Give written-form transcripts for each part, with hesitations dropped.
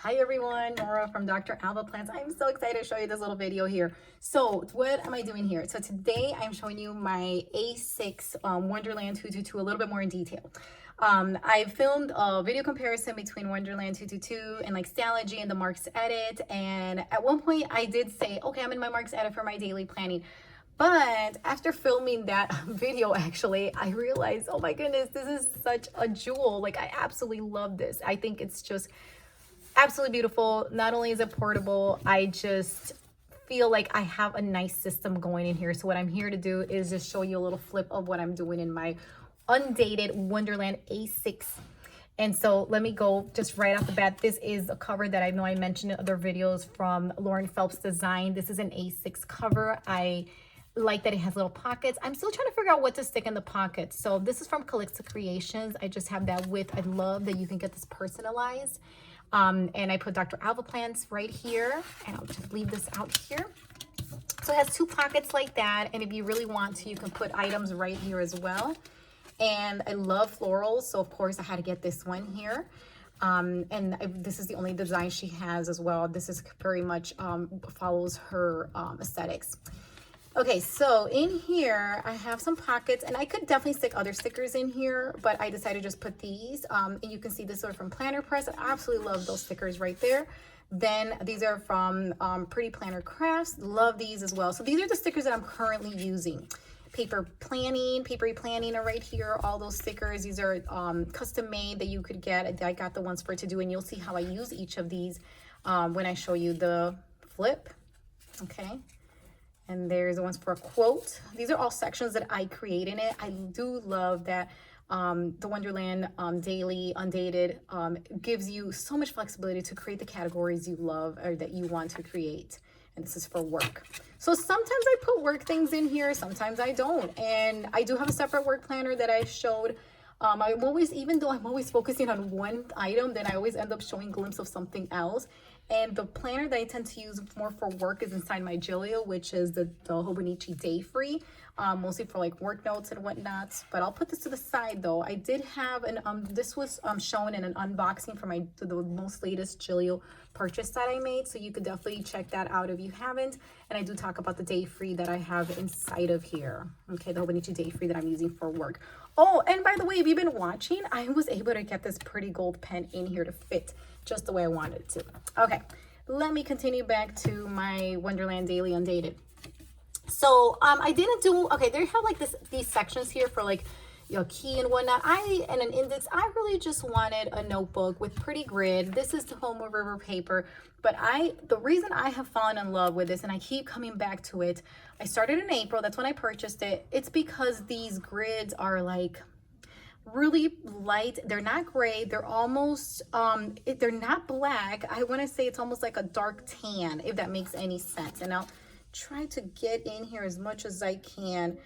Hi everyone, Nora from Dr. Alba Plants. I'm so excited to show you this little video here. So what am I doing here? So today I'm showing you my A6 Wonderland222 a little bit more in detail. I filmed a video comparison between Wonderland222 and like Stalogy and the Marks Edit. And at one point I did say, okay, I'm in my Marks Edit for my daily planning. But after filming that video, actually, I realized, oh my goodness, this is such a jewel. Like, I absolutely love this. I think it's just absolutely beautiful. Not only is it portable, I just feel like I have a nice system going in here. So what I'm here to do is just show you a little flip of what I'm doing in my undated Wonderland A6. And so let me go just right off the bat. This is a cover that I know I mentioned in other videos from Lauren Phelps Design. This is an A6 cover. I like that it has little pockets. I'm still trying to figure out what to stick in the pockets. So this is from Calixa Creations. I just have that with, I love that you can get this personalized. And I put Dr. Alba Plants right here, and I'll just leave this out here. So it has two pockets like that. And if you really want to, you can put items right here as well. And I love florals. So of course I had to get this one here. This is the only design she has as well. This is very much follows her aesthetics. Okay, so in here, I have some pockets, and I could definitely stick other stickers in here, but I decided to just put these. And you can see this are from Planner Press. I absolutely love those stickers right there. Then these are from Pretty Planner Crafts. Love these as well. So these are the stickers that I'm currently using. Papery Planning are right here. All those stickers. These are custom made that you could get. I got the ones for to do, and you'll see how I use each of these when I show you the flip. Okay. And there's the ones for a quote. These are all sections that I create in it. I do love that the Wonderland Daily Undated gives you so much flexibility to create the categories you love or that you want to create. And this is for work. So sometimes I put work things in here, sometimes I don't. And I do have a separate work planner that I showed. I'm always, even though I'm always focusing on one item, then I always end up showing a glimpse of something else. And the planner that I tend to use more for work is inside my Giglio, which is the Hobonichi Day Free, mostly for like work notes and whatnot. But I'll put this to the side though. I did have an, this was shown in an unboxing for the most latest Giglio purchase that I made. So you could definitely check that out if you haven't. And I do talk about the Day Free that I have inside of here. Okay, the Hobonichi Day Free that I'm using for work. Oh, and by the way, if you've been watching, I was able to get this pretty gold pen in here to fit just the way I wanted it to. Okay, let me continue back to my Wonderland Daily Undated. So I didn't do, okay, they have like these sections here for like your key and whatnot. And an index, I really just wanted a notebook with pretty grid. This is the Home of River paper, but the reason I have fallen in love with this, and I keep coming back to it, I started in April, that's when I purchased it. It's because these grids are like really light. They're not gray. They're almost, they're not black. I want to say it's almost like a dark tan, if that makes any sense. And I'll try to get in here as much as I can.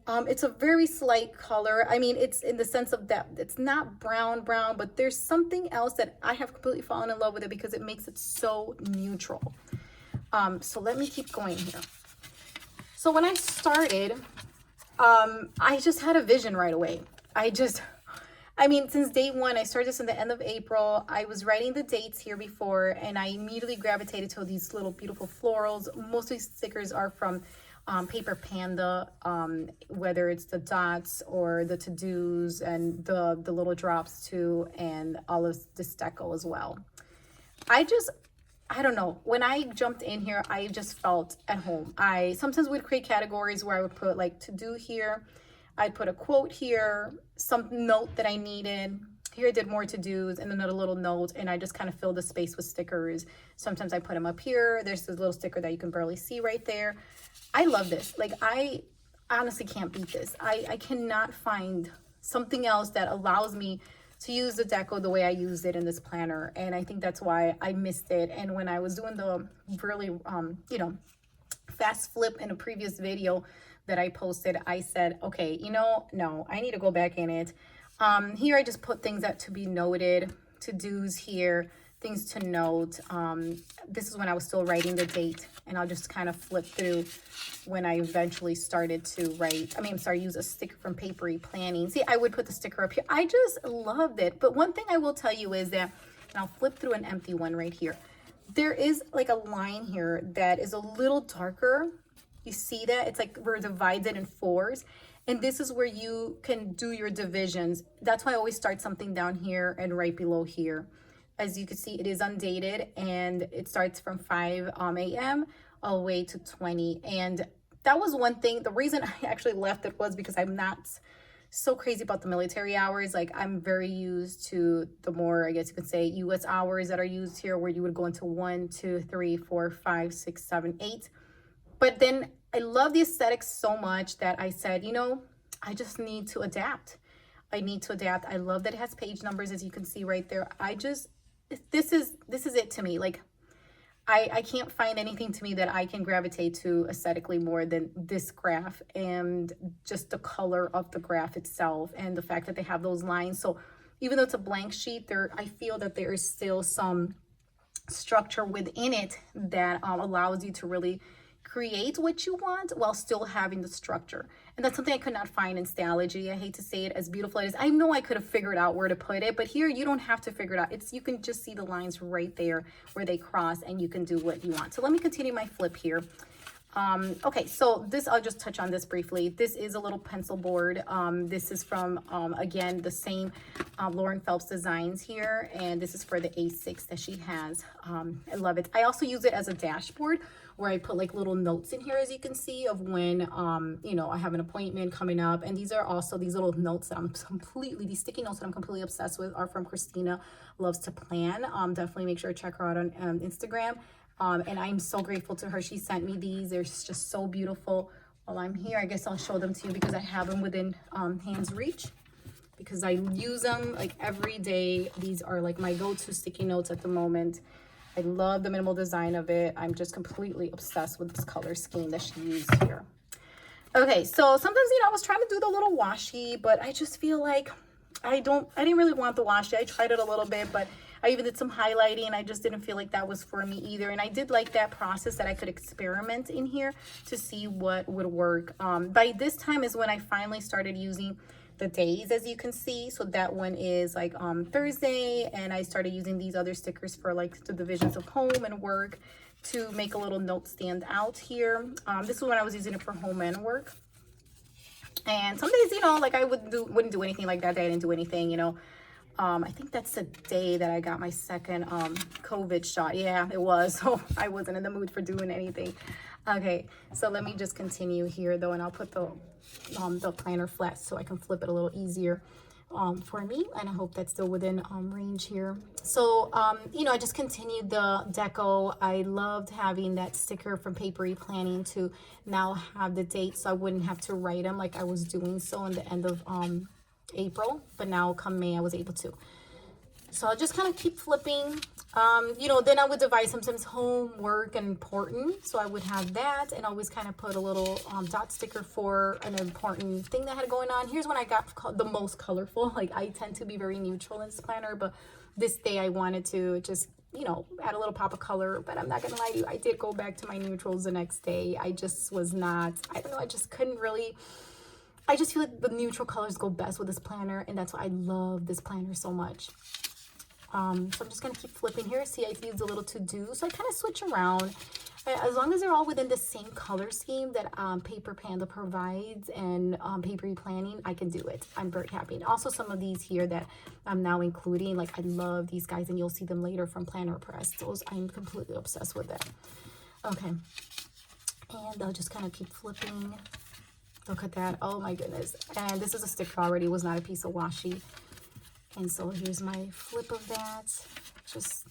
It's a very slight color. I mean, it's in the sense of that it's not brown, but there's something else that I have completely fallen in love with it because it makes it so neutral. So let me keep going here. So when I started, I just had a vision right away. I mean, since day one, I started this in the end of April. I was writing the dates here before, and I immediately gravitated to these little beautiful florals. Most of these stickers are from Paper Panda, whether it's the dots or the to-dos and the little drops too, and all of this deco as well. I don't know. When I jumped in here, I just felt at home. I sometimes would create categories where I would put like to-do here. I'd put a quote here, some note that I needed. Here I did more to-dos and another little note, and I just kind of filled the space with stickers. Sometimes I put them up here. There's this little sticker that you can barely see right there. I love this. Like, I honestly can't beat this. I cannot find something else that allows me to use the deco the way I used it in this planner. And I think that's why I missed it. And when I was doing the really, you know, fast flip in a previous video that I posted, I said, okay, you know, no, I need to go back in it. Here I just put things that to be noted, to-dos here, things to note. This is when I was still writing the date, and I'll just kind of flip through when I eventually started to write. Use a sticker from Papery Planning. See, I would put the sticker up here. I just loved it. But one thing I will tell you is that and I'll flip through an empty one right here. There is like a line here that is a little darker. You see that? It's like we're divided in 4s. And this is where you can do your divisions. That's why I always start something down here and right below here. As you can see, it is undated and it starts from 5 a.m. all the way to 20. And that was one thing. The reason I actually left it was because I'm not so crazy about the military hours. Like, I'm very used to the more, I guess you could say, US hours that are used here, where you would go into 1, 2, 3, 4, 5, 6, 7, 8. But then I love the aesthetics so much that I said, you know, I just need to adapt. I need to adapt. I love that it has page numbers, as you can see right there. This is it to me. Like, I can't find anything to me that I can gravitate to aesthetically more than this graph, and just the color of the graph itself and the fact that they have those lines. So even though it's a blank sheet, I feel that there is still some structure within it that allows you to really create what you want while still having the structure. And that's something I could not find in Stalogy. I hate to say it, as beautiful as it is. I know I could have figured out where to put it, but here you don't have to figure it out. You can just see the lines right there where they cross, and you can do what you want. So let me continue my flip here. Okay, so this, I'll just touch on this briefly. This is a little pencil board. This is from, again, the same Lauren Phelps Designs here, and this is for the A6 that she has. I love it. I also use it as a dashboard, where I put like little notes in here, as you can see, of when, you know, I have an appointment coming up. And these are also these little notes that these sticky notes that I'm completely obsessed with are from Christina Loves to Plan. Definitely make sure to check her out on Instagram. And I'm so grateful to her. She sent me these. They're just so beautiful. While I'm here, I guess I'll show them to you because I have them within hand's reach, because I use them like every day. These are like my go-to sticky notes at the moment. I love the minimal design of it. I'm just completely obsessed with this color scheme that she used here. Okay, so sometimes, you know, I was trying to do the little washi, but I just feel like I didn't really want the washi. I tried it a little bit, but I even did some highlighting, and I just didn't feel like that was for me either. And I did like that process, that I could experiment in here to see what would work. By this time is when I finally started using the days, as you can see. So that one is like Thursday, and I started using these other stickers for like the divisions of home and work to make a little note stand out here. This is when I was using it for home and work. And some days, you know, like I wouldn't do anything like that day. I didn't do anything, you know. I think that's the day that I got my second COVID shot. Yeah, it was. So I wasn't in the mood for doing anything. Okay, so let me just continue here though, and I'll put the planner flat so I can flip it a little easier for me, and I hope that's still within range here. So you know, I just continued the deco. I loved having that sticker from Papery Planning to now have the date, so I wouldn't have to write them like I was doing so in the end of April, but now come May I was able to. So I'll just kind of keep flipping. You know, then I would divide sometimes home, work, and important. So I would have that, and always kind of put a little dot sticker for an important thing that had going on. Here's when I got the most colorful. Like, I tend to be very neutral in this planner, but this day I wanted to just, you know, add a little pop of color. But I'm not gonna lie to you, I did go back to my neutrals the next day. I just was not, I don't know, I just couldn't really. I just feel like the neutral colors go best with this planner, and that's why I love this planner so much. So I'm just going to keep flipping here. See, I used a little to-do, so I kind of switch around. As long as they're all within the same color scheme that Paper Panda provides and Papery Planning, I can do it. I'm very happy. And also some of these here that I'm now including, like I love these guys, and you'll see them later from Planner Press. Those, I'm completely obsessed with them. Okay. And I'll just kind of keep flipping. Look at that. Oh my goodness. And this is a sticker already. It was not a piece of washi. And so here's my flip of that. Just,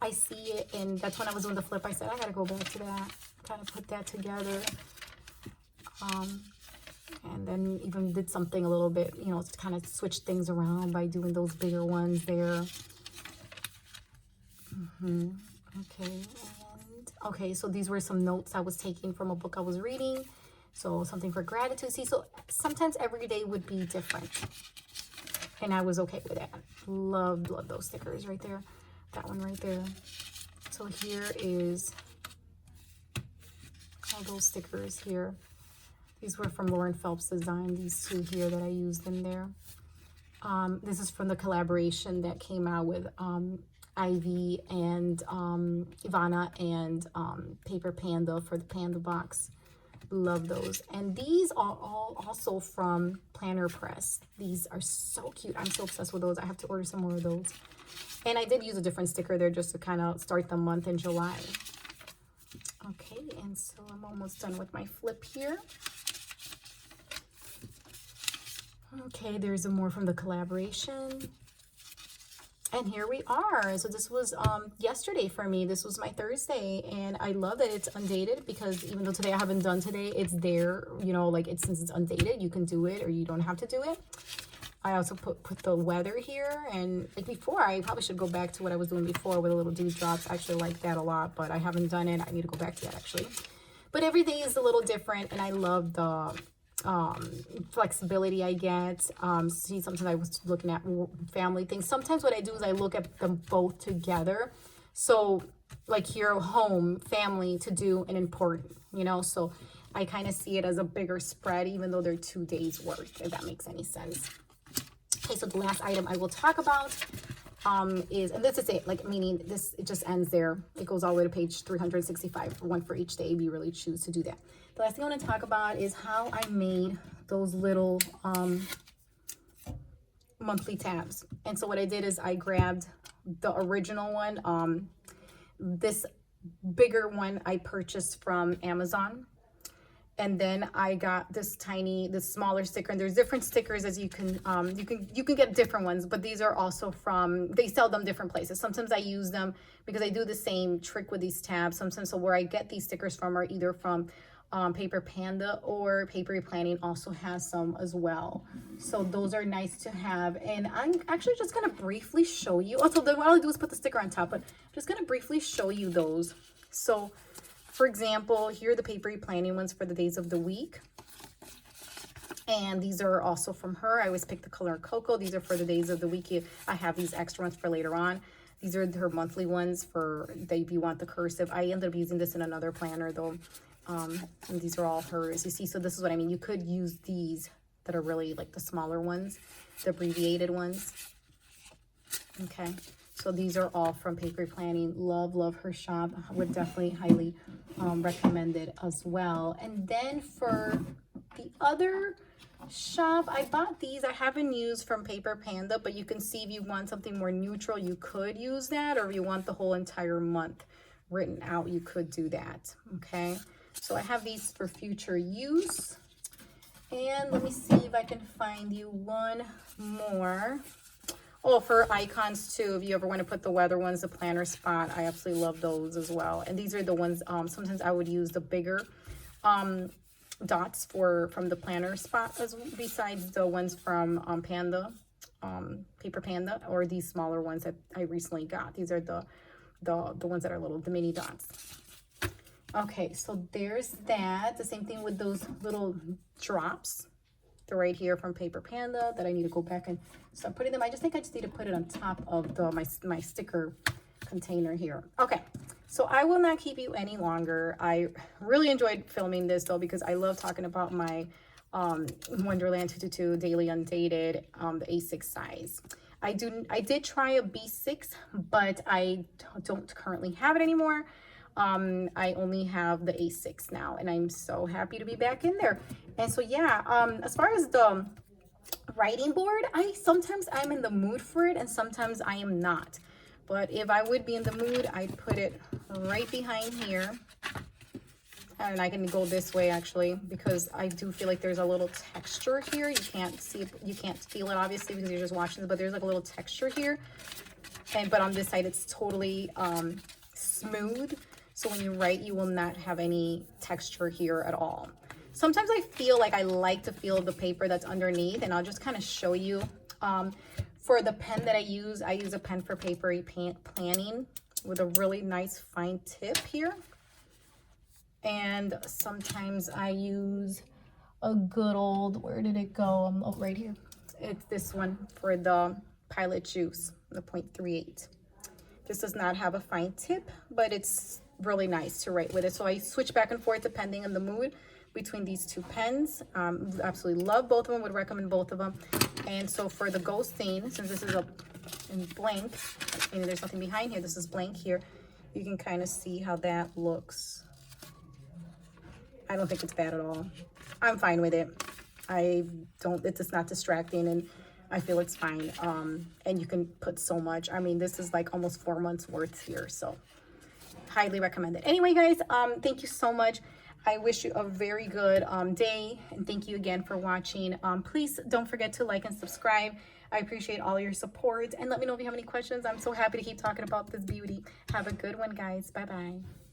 I see it, and that's when I was doing the flip. I said, I gotta go back to that. Kind of put that together. And then even did something a little bit, you know, to kind of switch things around by doing those bigger ones there. Okay. And, okay, so these were some notes I was taking from a book I was reading. So something for gratitude. See, so sometimes every day would be different, and I was okay with that. Love those stickers right there. That one right there. So here is all those stickers here. These were from Lauren Phelps Design. These two here that I used in there. This is from the collaboration that came out with Ivy and Ivana and Paper Panda for the Panda box. Love those. And these are all also from Planner Press. These are so cute. I'm so obsessed with those. I have to order some more of those. And I did use a different sticker there just to kind of start the month in July. Okay, and so I'm almost done with my flip here. Okay, there's more from the collaboration. And here we are. So this was yesterday for me. This was my Thursday, and I love that it's undated, because even though today I haven't done today, it's there, you know, like it's, since it's undated, you can do it or you don't have to do it. I also put the weather here, and like before, I probably should go back to what I was doing before with a little dewdrops. I actually like that a lot, but I haven't done it. I need to go back to that actually. But every day is a little different, and I love the flexibility I get. See, sometimes I was looking at family things. Sometimes what I do is I look at them both together. So like here, home, family, to do, and important, you know, so I kind of see it as a bigger spread, even though they're 2 days worth, if that makes any sense. Okay, so the last item I will talk about is, and this is it, like, meaning this, it just ends there. It goes all the way to page 365, one for each day if you really choose to do that. The last thing I want to talk about is how I made those little monthly tabs. And so what I did is I grabbed the original one. This bigger one I purchased from Amazon. And then I got this smaller sticker, and there's different stickers as you can get different ones, but these are also from, they sell them different places. Sometimes I use them because I do the same trick with these tabs. Sometimes, so where I get these stickers from are either from Paper Panda, or Papery Planning also has some as well. So those are nice to have. And I'm actually just gonna briefly show you. Also, what I'll do is put the sticker on top, but I'm just gonna briefly show you those. So for example, here are the Papery Planning ones for the days of the week. And these are also from her. I always pick the color Cocoa. These are for the days of the week. I have these extra ones for later on. These are her monthly ones for if you want the cursive. I ended up using this in another planner though. And these are all hers. You see, so this is what I mean. You could use these that are really like the smaller ones, the abbreviated ones. Okay. So these are all from Papery Planning. Love her shop. I would definitely highly recommend it as well. And then for the other shop, I bought these. I haven't used from Paper Panda, but you can see if you want something more neutral, you could use that, or if you want the whole entire month written out, you could do that. Okay. So I have these for future use. And let me see if I can find you one more. Oh, for icons too, if you ever want to put the weather ones, the planner spot, I absolutely love those as well. And these are the ones, sometimes I would use the bigger dots from the planner spot, besides the ones from Panda, Paper Panda, or these smaller ones that I recently got. These are the ones that are little, the mini dots. Okay, so there's that. The same thing with those little drops. They're right here from Paper Panda that I need to go back and start putting them. I just think I just need to put it on top of my sticker container here. Okay, so I will not keep you any longer. I really enjoyed filming this though, because I love talking about my Wonderland222 Daily Undated, the A6 size. I did try a B6, but I don't currently have it anymore. I only have the A6 now, and I'm so happy to be back in there. And so yeah, as far as the writing board, sometimes I'm in the mood for it and sometimes I am not. But if I would be in the mood, I'd put it right behind here. And I can go this way actually, because I do feel like there's a little texture here. You can't see it, you can't feel it obviously because you're just watching this, but there's like a little texture here. But on this side, it's totally smooth. So when you write, you will not have any texture here at all. Sometimes I feel like I like to feel the paper that's underneath, and I'll just kind of show you. For the pen that I use a pen for Papery Planning with a really nice fine tip here. And sometimes I use a good old, where did it go? Oh, right here. It's this one for the Pilot Juice, the 0.38. This does not have a fine tip, but it's really nice to write with it. So I switch back and forth depending on the mood between these two pens. Absolutely love both of them, would recommend both of them. And so for the ghosting, since this is a and blank, meaning there's nothing behind here, this is blank here, you can kind of see how that looks. I don't think it's bad at all. I'm fine with it. It's just not distracting, and I feel it's fine. And you can put so much. I mean, this is like almost 4 months worth here, so highly recommend it. Anyway, guys, thank you so much. I wish you a very good day, and thank you again for watching. Please don't forget to like and subscribe. I appreciate all your support, and let me know if you have any questions. I'm so happy to keep talking about this beauty. Have a good one, guys. Bye-bye.